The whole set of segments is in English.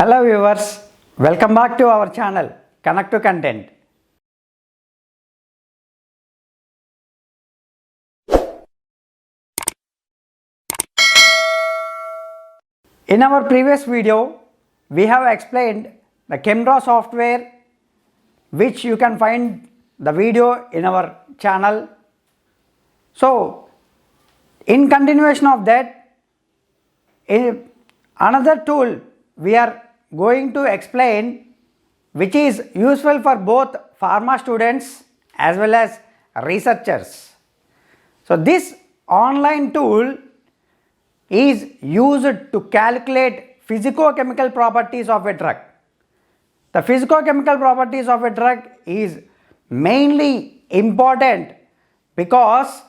Hello viewers, welcome back to our channel Connect to Content. In our previous video, we have explained the ChemDraw software, which you can find the video in our channel. So, in continuation of that, another tool we are going to explain, which is useful for both pharma students as well as researchers. So, this online tool is used to calculate physicochemical properties of a drug. The physicochemical properties of a drug is mainly important because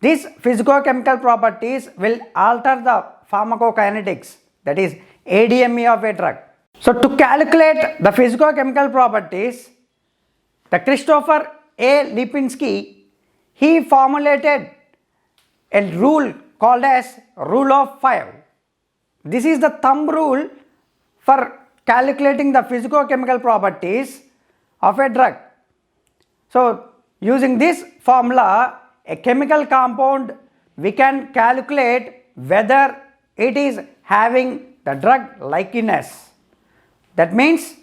these physicochemical properties will alter the pharmacokinetics, that is ADME of a drug. So to calculate the physicochemical properties, the Christopher A. Lipinski, he formulated a rule called as rule of 5. This is the thumb rule for calculating the physicochemical properties of a drug. So using this formula, a chemical compound, we can calculate whether it is having the drug likeness. That means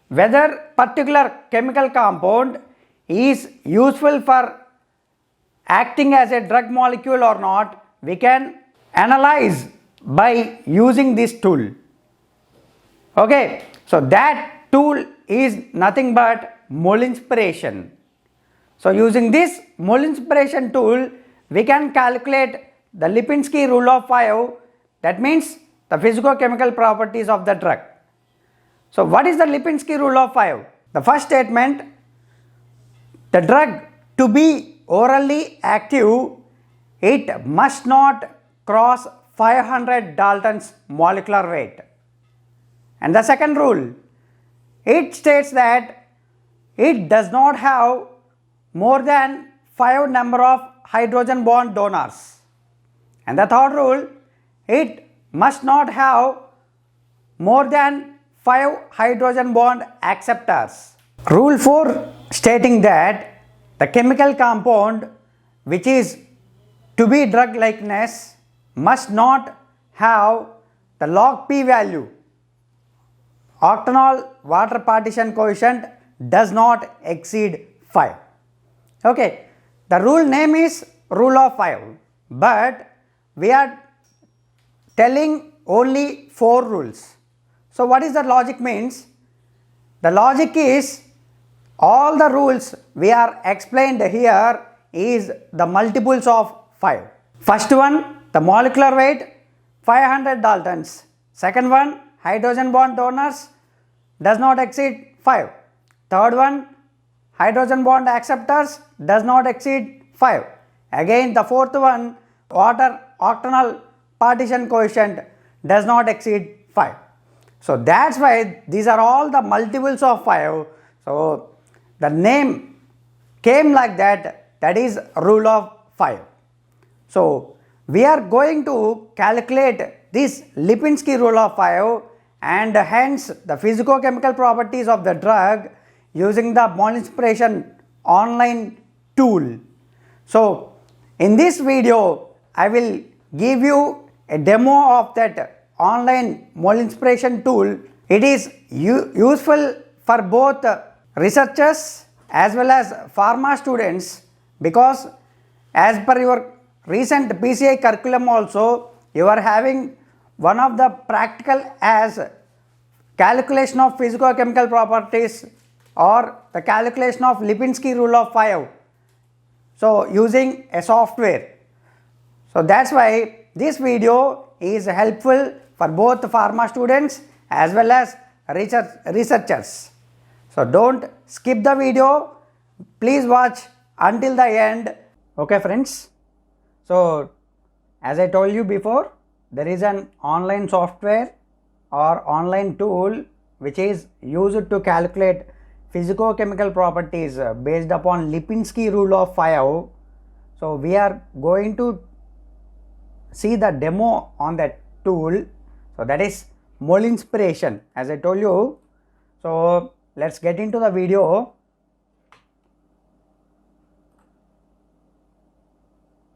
whether particular chemical compound is useful for acting as a drug molecule or not, we can analyze by using this tool. Okay, so that tool is nothing but Mole-Inspiration. So using this Mole-Inspiration tool, we can calculate the Lipinski rule of 5, that means the physicochemical properties of the drug. So what is the Lipinski rule of 5? The first statement, the drug to be orally active, it must not cross 500 Dalton's molecular weight. And the second rule, it states that it does not have more than 5 number of hydrogen bond donors. And the third rule, it must not have more than 5 hydrogen bond acceptors. Rule 4 stating that the chemical compound which is to be drug likeness must not have the log P value. Octanol water partition coefficient does not exceed 5. Okay, the rule name is rule of 5, but we are telling only 4 rules. So what is the logic means? The logic is all the rules we are explained here is the multiples of 5. First one, the molecular weight 500 Daltons. Second one, hydrogen bond donors does not exceed 5. Third one, hydrogen bond acceptors does not exceed 5. Again the fourth one, water octanol partition coefficient does not exceed 5. So that's why these are all the multiples of 5. So the name came like that, that is rule of 5. So we are going to calculate this Lipinski rule of 5 and hence the physicochemical properties of the drug using the Mole-Inspiration online tool. So in this video, I will give you a demo of that online Mole-Inspiration tool. It is useful for both researchers as well as pharma students, because as per your recent PCI curriculum also, you are having one of the practical as calculation of physicochemical properties or the calculation of Lipinski rule of 5. So using a software. So that's why this video is helpful for both pharma students as well as researchers. So don't skip the video, please watch until the end. Okay friends, so as I told you before, there is an online software or online tool which is used to calculate physicochemical properties based upon Lipinski rule of 5. So we are going to see the demo on that tool. So that is Molinspiration, as I told you. So let's get into the video.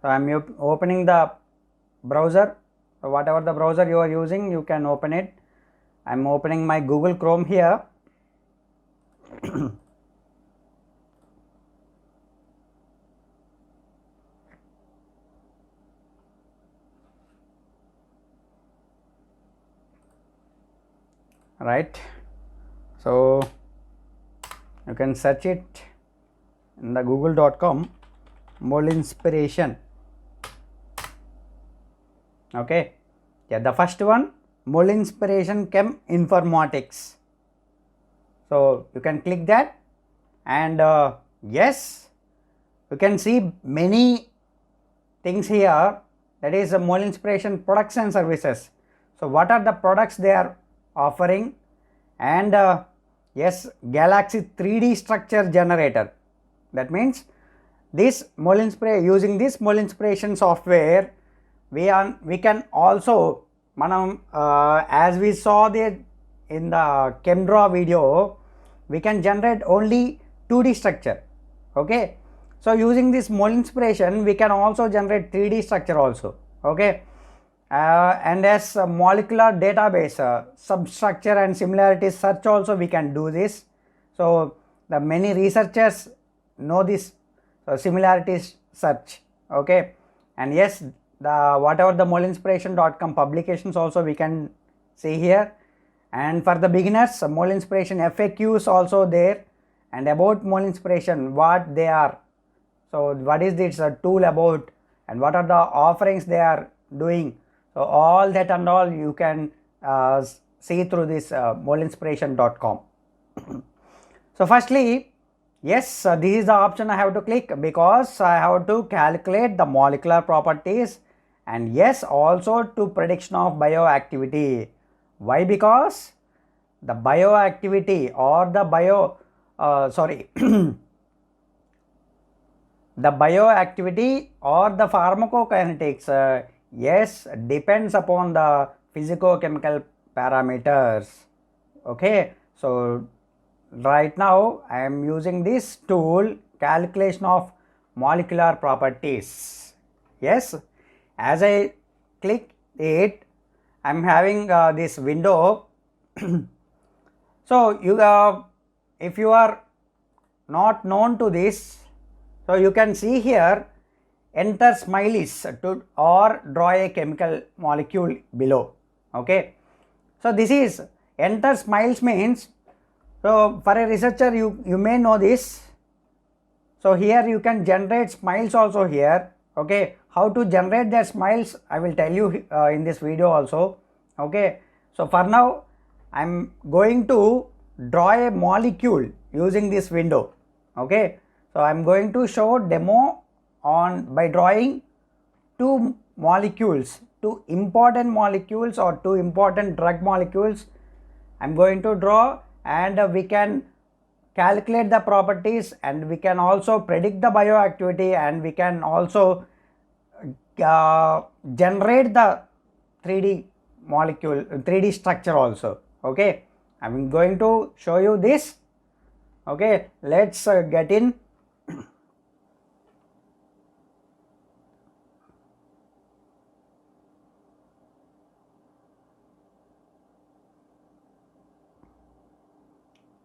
So I am opening the browser. So whatever the browser you are using, you can open it. I am opening my Google Chrome here. Right, so you can search it in the google.com, Molinspiration. Okay, yeah, the first one, Molinspiration Chem Informatics. So you can click that, and yes, you can see many things here, that is a Molinspiration products and services. So what are the products they are offering? And yes, Galaxy 3D structure generator. That means this using this Molinspiration software, we can also as we saw there in the ChemDraw video, we can generate only 2D structure. Okay, so using this Molinspiration, we can also generate 3D structure also. Okay, and as a molecular database, substructure and similarity search also we can do this. So the many researchers know this similarities search. Okay, and yes, the whatever the molinspiration.com publications also we can see here. And for the beginners, Molinspiration FAQs also there, and about Molinspiration, what they are, so what is this tool about, and what are the offerings they are doing. So all that and all you can see through this molinspiration.com. So firstly, yes, this is the option I have to click, because I have to calculate the molecular properties, and yes, also to prediction of bioactivity. Why? Because the bioactivity or the the bioactivity or the pharmacokinetics, yes, depends upon the physicochemical parameters. Okay, so right now I am using this tool, calculation of molecular properties. Yes, as I click it, I am having this window. So you if you are not known to this, so you can see here, enter smileys to or draw a chemical molecule below. Okay, so this is enter smiles means, so for a researcher you may know this. So here you can generate smiles also here. Okay, how to generate their smiles I will tell you in this video also. Okay, so for now I am going to draw a molecule using this window. Okay, so I am going to show demo on by drawing two molecules, two important molecules or two important drug molecules. I am going to draw, and we can calculate the properties, and we can also predict the bioactivity, and we can also generate the 3D molecule, 3D structure also. Okay, I am going to show you this. Okay, let's get in.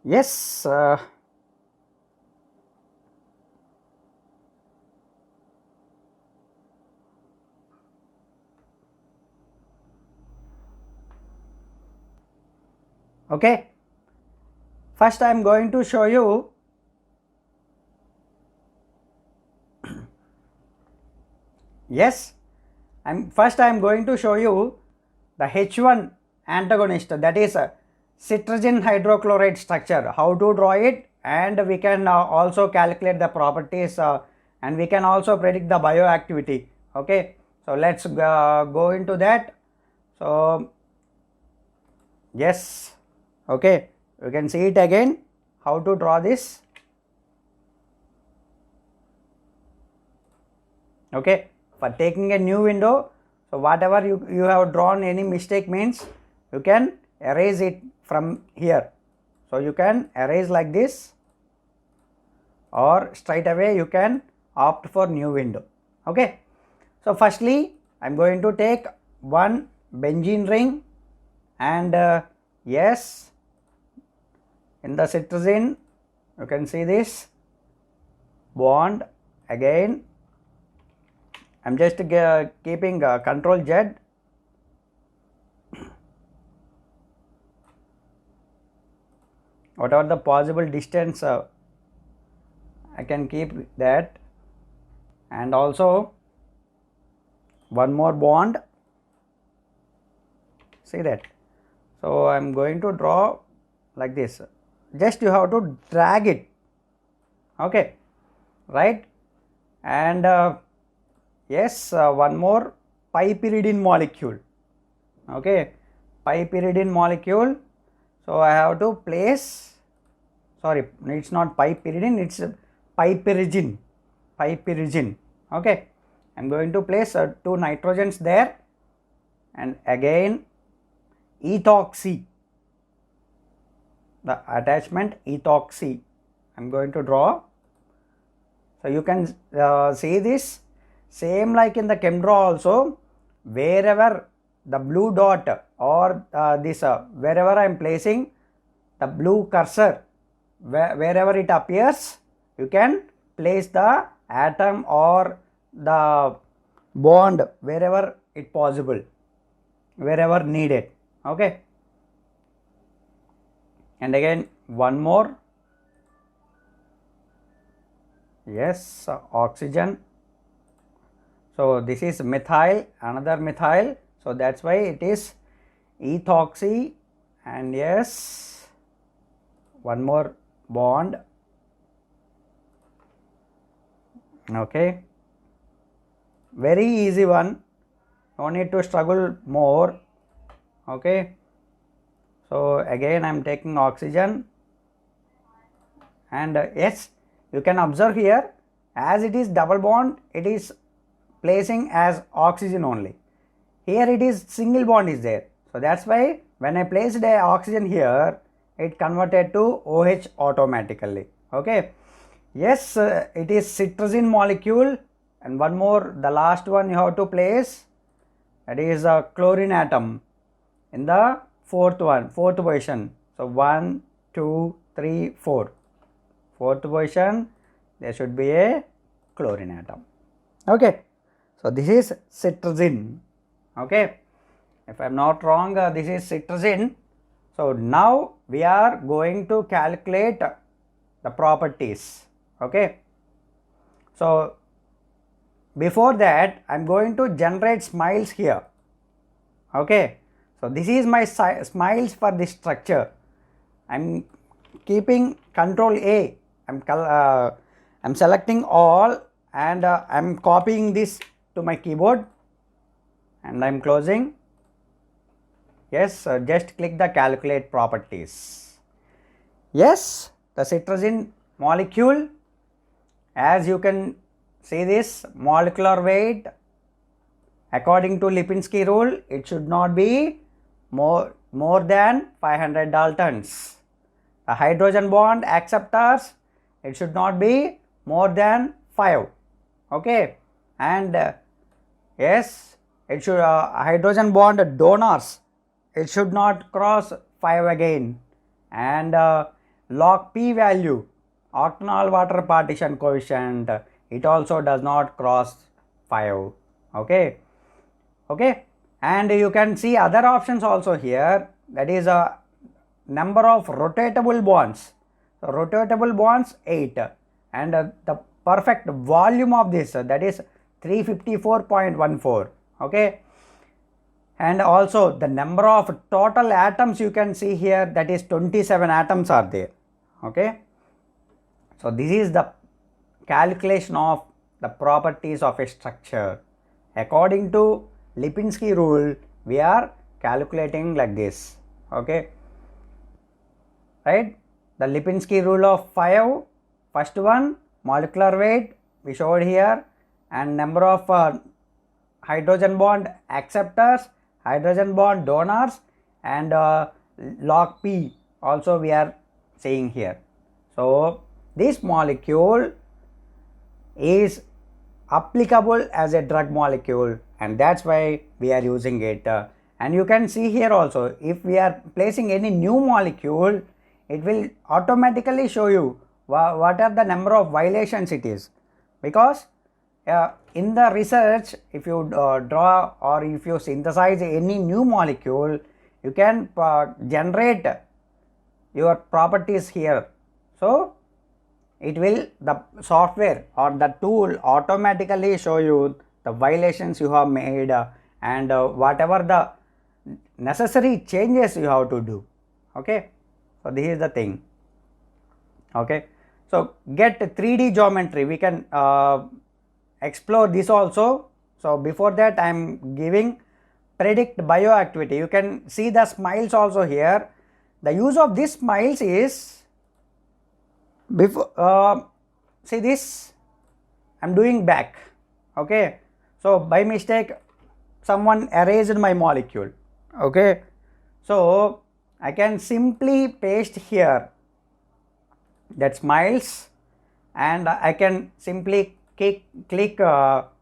Yes, okay, first I am going to show you yes, I am going to show you the H1 antagonist, that is a citrusin hydrochloride structure, how to draw it, and we can also calculate the properties, and we can also predict the bioactivity. Okay, so let's go into that. So yes, okay, you can see it again, how to draw this. Okay, for taking a new window, so whatever you have drawn any mistake means, you can erase it from here. So you can erase like this, or straight away you can opt for new window. Okay. So firstly I am going to take one benzene ring, and yes, in the citrazine you can see this bond. Again I am just keeping Control Z. Whatever the possible distance I can keep that, and also one more bond. See that? So I am going to draw like this. Just you have to drag it. Okay, right? And yes, one more pyperidine molecule. Okay, pyperidine molecule. So I have to place, sorry, it's not pyperidine, it's piperidine. Piperidine. Okay, I am going to place 2 nitrogens there, and again ethoxy, the attachment ethoxy I am going to draw. So you can see this same like in the ChemDraw also, wherever the blue dot or this wherever I am placing the blue cursor, wherever it appears, you can place the atom or the bond wherever it possible, wherever needed. Okay, and again one more, yes, oxygen. So this is methyl, another methyl, so that's why it is ethoxy, and yes, one more bond. Okay, very easy one, no need to struggle more. Okay, so again I am taking oxygen, and yes, you can observe here, as it is double bond, it is placing as oxygen only. Here it is single bond is there, so that's why when I placed a oxygen here, it converted to OH automatically. Okay, yes, it is citrazine molecule, and one more, the last one you have to place, that is a chlorine atom in the fourth position. So 1, 2, 3, 4, fourth position there should be a chlorine atom. Okay, so this is citrazine. Okay, if I am not wrong, this is citrazine. So now we are going to calculate the properties. Okay, so before that I am going to generate smiles here. Okay, so this is my smiles for this structure. I am keeping Control A. I am selecting all, and I am copying this to my keyboard, and I am closing. Yes, just click the calculate properties. Yes, the citrazine molecule, as you can see this molecular weight, according to Lipinski rule, it should not be more than 500 Daltons. The hydrogen bond acceptors, it should not be more than 5. Okay, and yes, it should hydrogen bond donors, it should not cross 5 again, and log p value, octanol water partition coefficient, it also does not cross 5. Okay, okay, and you can see other options also here, that is a number of rotatable bonds. So rotatable bonds 8, and the perfect volume of this, that is 354.14. Okay, and also the number of total atoms you can see here, that is 27 atoms are there. Okay, so this is the calculation of the properties of a structure. According to Lipinski rule, we are calculating like this. Okay, right, the Lipinski rule of 5, first one molecular weight we showed here, and number of hydrogen bond acceptors, hydrogen bond donors, and log P also we are seeing here. So this molecule is applicable as a drug molecule, and that's why we are using it. And you can see here also, if we are placing any new molecule, it will automatically show you what are the number of violations it is, because in the research, if you draw or if you synthesize any new molecule, you can generate your properties here. So it will, the software or the tool automatically show you the violations you have made and whatever the necessary changes you have to do. Okay, so this is the thing. Okay, so get 3D geometry, we can explore this also. So before that, I am giving predict bioactivity. You can see the smiles also here. The use of these smiles is, before see this, I am doing back. Okay, so by mistake someone erased my molecule. Okay, so I can simply paste here that smiles, and I can simply click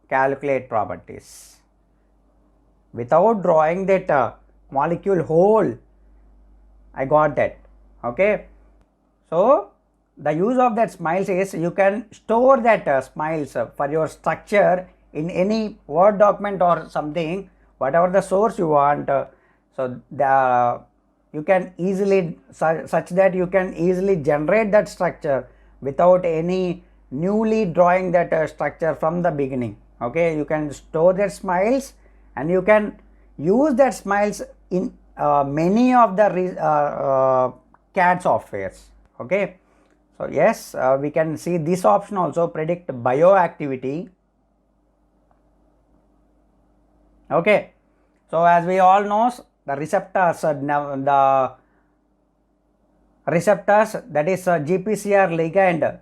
calculate properties without drawing that molecule whole. I got that. Okay, so the use of that smiles is you can store that smiles for your structure in any Word document or something, whatever the source you want. So the you can easily such that you can easily generate that structure without any newly drawing that structure from the beginning. Okay, you can store that smiles and you can use that smiles in many of the CAD softwares. Okay, so yes, we can see this option also, predict bioactivity. Okay, so as we all know, the receptors, that is GPCR ligand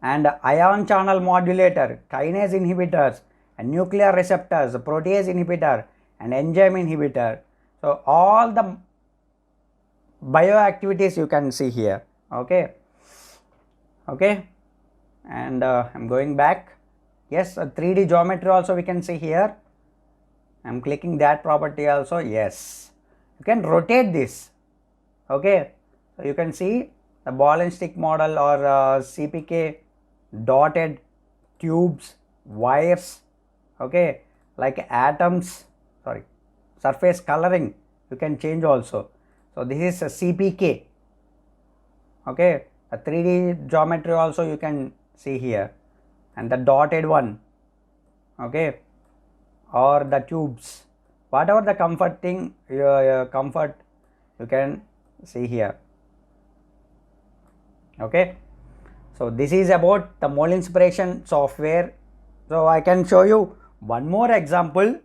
and ion channel modulator, kinase inhibitors, and nuclear receptors, protease inhibitor and enzyme inhibitor. So all the bioactivities you can see here. Okay, okay, and I'm going back. Yes, 3D geometry also we can see here. I'm clicking that property also. Yes, you can rotate this. Okay, so you can see the ball and stick model or CPK, dotted tubes, wires. Okay, like atoms, sorry, surface coloring you can change also. So this is a CPK. Okay, a 3D geometry also you can see here, and the dotted one. Okay, or the tubes, whatever the comforting comfort you can see here. Okay, so this is about the mole inspiration software. So I can show you one more example.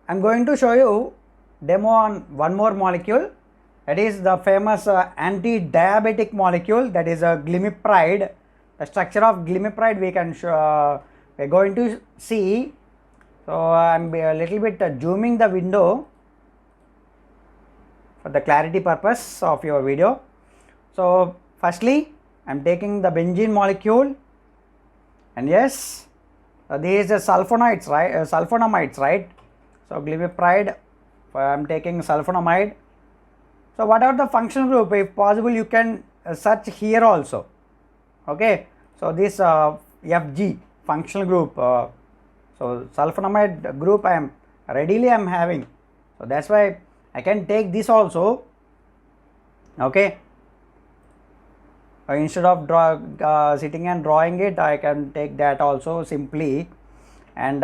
I'm going to show you demo on one more molecule, that is the famous anti-diabetic molecule, that is glimepiride. The structure of glimepiride we can we're going to see. So I'm a little bit zooming the window for the clarity purpose of your video. So firstly, I'm taking the benzene molecule, and yes, these are sulfonamides, right? Sulfonamides, right? So glimepiride, I'm taking sulfonamide. So whatever the functional group, if possible, you can search here also. Okay, so this FG functional group, so sulfonamide group I am having, so that's why I can take this also. Okay, instead of sitting and drawing it, I can take that also simply. And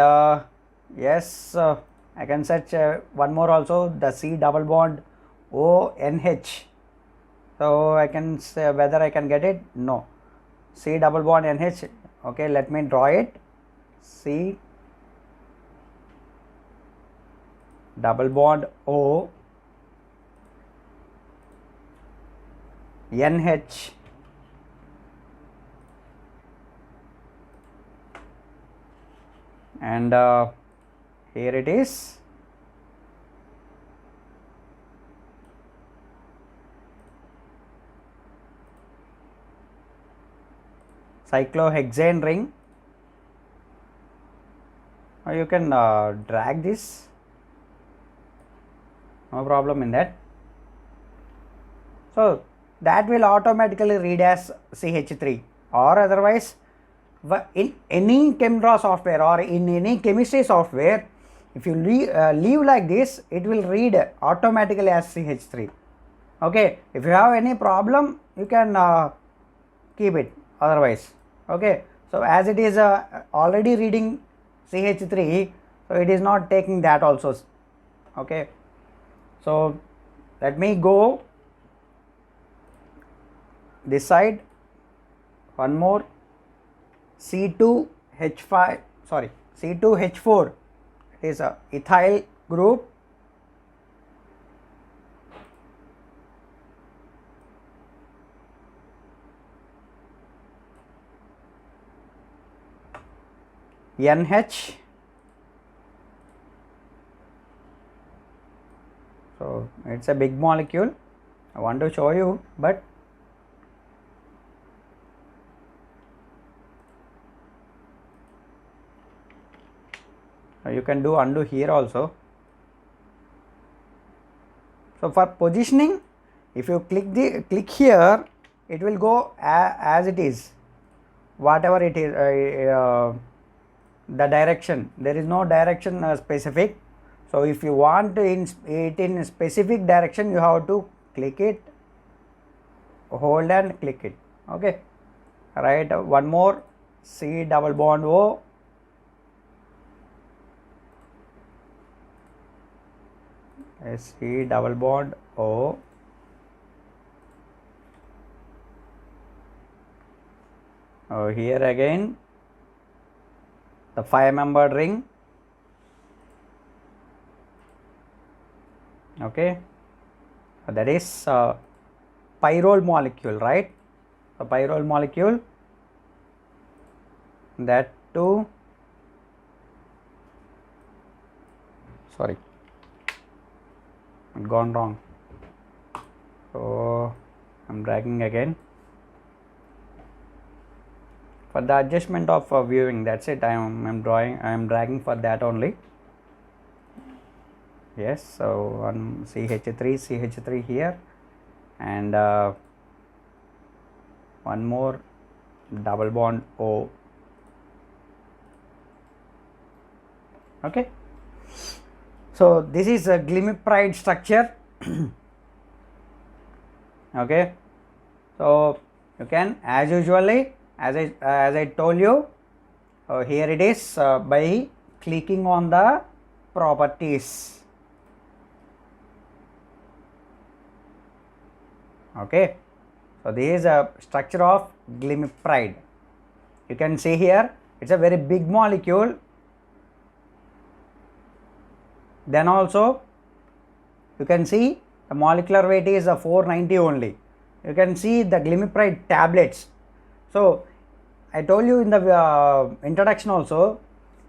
yes, I can search one more also, the C double bond ONH. So I can say whether I can get it. No, C double bond NH. Okay, let me draw it. C double bond O NH. And here it is. Cyclohexane ring. Or you can drag this, no problem in that. So that will automatically read as CH3, or otherwise in any ChemDraw software or in any chemistry software, if you leave like this, it will read automatically as CH3. Okay, if you have any problem, you can keep it otherwise. Okay, so as it is already reading CH3, so it is not taking that also. Okay, so let me go this side. One more, C2H5, sorry, C2H4 is a ethyl group. NH. So it's a big molecule. I want to show you, but you can do undo here also. So for positioning, if you click here, it will go as it is, whatever it is, the direction. There is no direction specific. So if you want it in specific direction, you have to click it, hold and click it. Okay, right. One more, C double bond O. C double bond O. Here again the 5-membered ring. Okay, that is pyrrole molecule, right? A pyrrole molecule, that too, sorry, gone wrong. So I'm dragging again for the adjustment of viewing. That's it. I am dragging for that only. Yes, so one CH3 here, and one more double bond O. Okay, so this is a glimepiride structure. Okay, so you can, as usually, as I told you, here it is, by clicking on the properties. Okay, so this is a structure of glimepiride. You can see here, it's a very big molecule. Then also you can see the molecular weight is 490 only. You can see the glimepiride tablets. So I told you in the introduction also,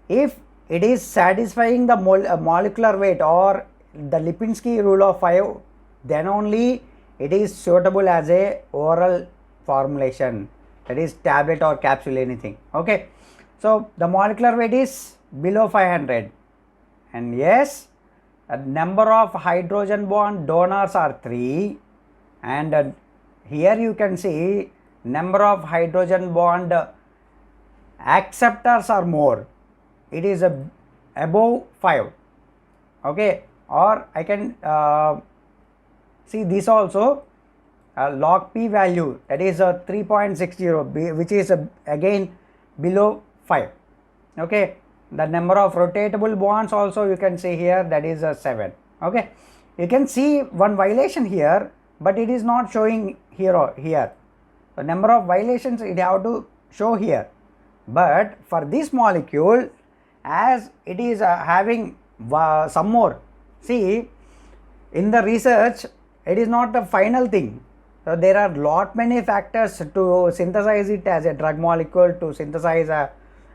if it is satisfying the molecular weight or the Lipinski rule of 5, then only it is suitable as a oral formulation, that is tablet or capsule, anything. Okay, so the molecular weight is below 500, and yes, a number of hydrogen bond donors are 3, and here you can see number of hydrogen bond acceptors are more. It is above 5. Okay, or I can see this also, log p value, that is 3.60, which is again below 5. Okay, the number of rotatable bonds also you can see here, that is 7. Okay, you can see one violation here, but it is not showing here. The number of violations it have to show here, but for this molecule, as it is having some more, see, in the research it is not the final thing. So there are lot many factors to synthesize it as a drug molecule, to synthesize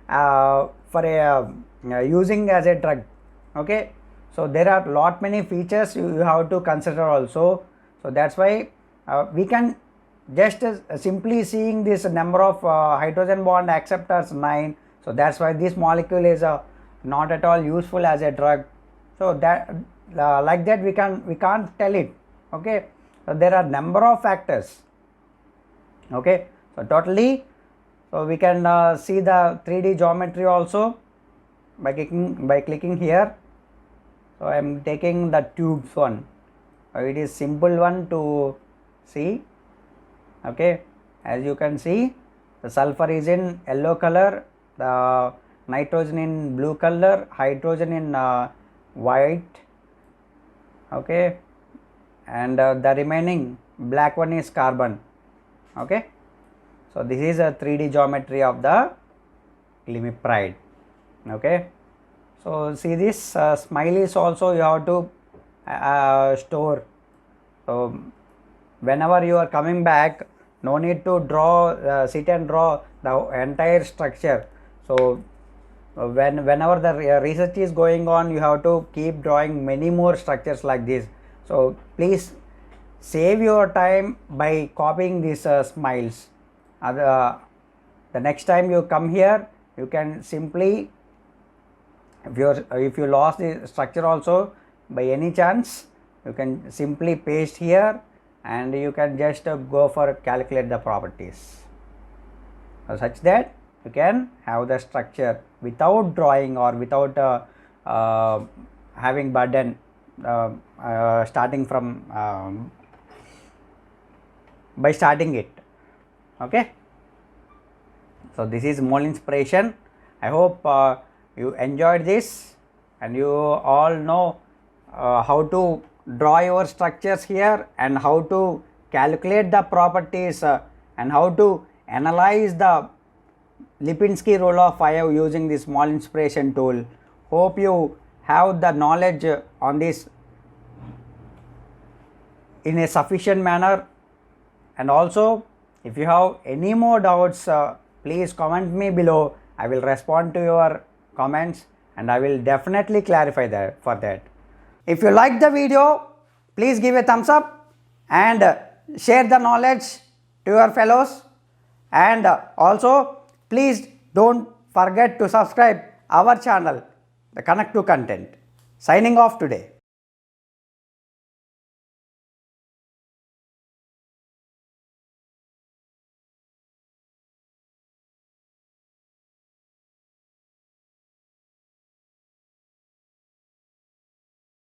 for using as a drug. Okay, so there are lot many features you have to consider also. So that's why we can just simply seeing this number of hydrogen bond acceptors 9. So that's why this molecule is not at all useful as a drug. So that like that we can't tell it. Okay, so there are number of factors. Okay, so totally, so we can see the 3D geometry also by clicking here. So I am taking the tubes one. It is simple one to see. Okay, as you can see, the sulfur is in yellow color, the nitrogen in blue color, hydrogen in white. Okay, and the remaining black one is carbon. Okay, so this is a 3D geometry of the glimepiride. Okay, so see this smileys also you have to store. So whenever you are coming back, no need to draw sit and draw the entire structure. So whenever the research is going on, you have to keep drawing many more structures like this. So please save your time by copying these smiles. The next time you come here, you can simply, if you lost the structure also by any chance, you can simply paste here and you can just go for calculate the properties, such that you can have the structure without drawing or without having burden starting from by starting it. Okay, so this is mole inspiration. I hope you enjoyed this and you all know how to draw your structures here and how to calculate the properties and how to analyze the Lipinski rule of 5 using this mole inspiration tool. Hope you have the knowledge on this in a sufficient manner, and also if you have any more doubts, please comment me below. I will respond to your comments and I will definitely clarify that for that. If you like the video, please give a thumbs up and share the knowledge to your fellows, and also please don't forget to subscribe our channel, the Connect to Content. Signing off today.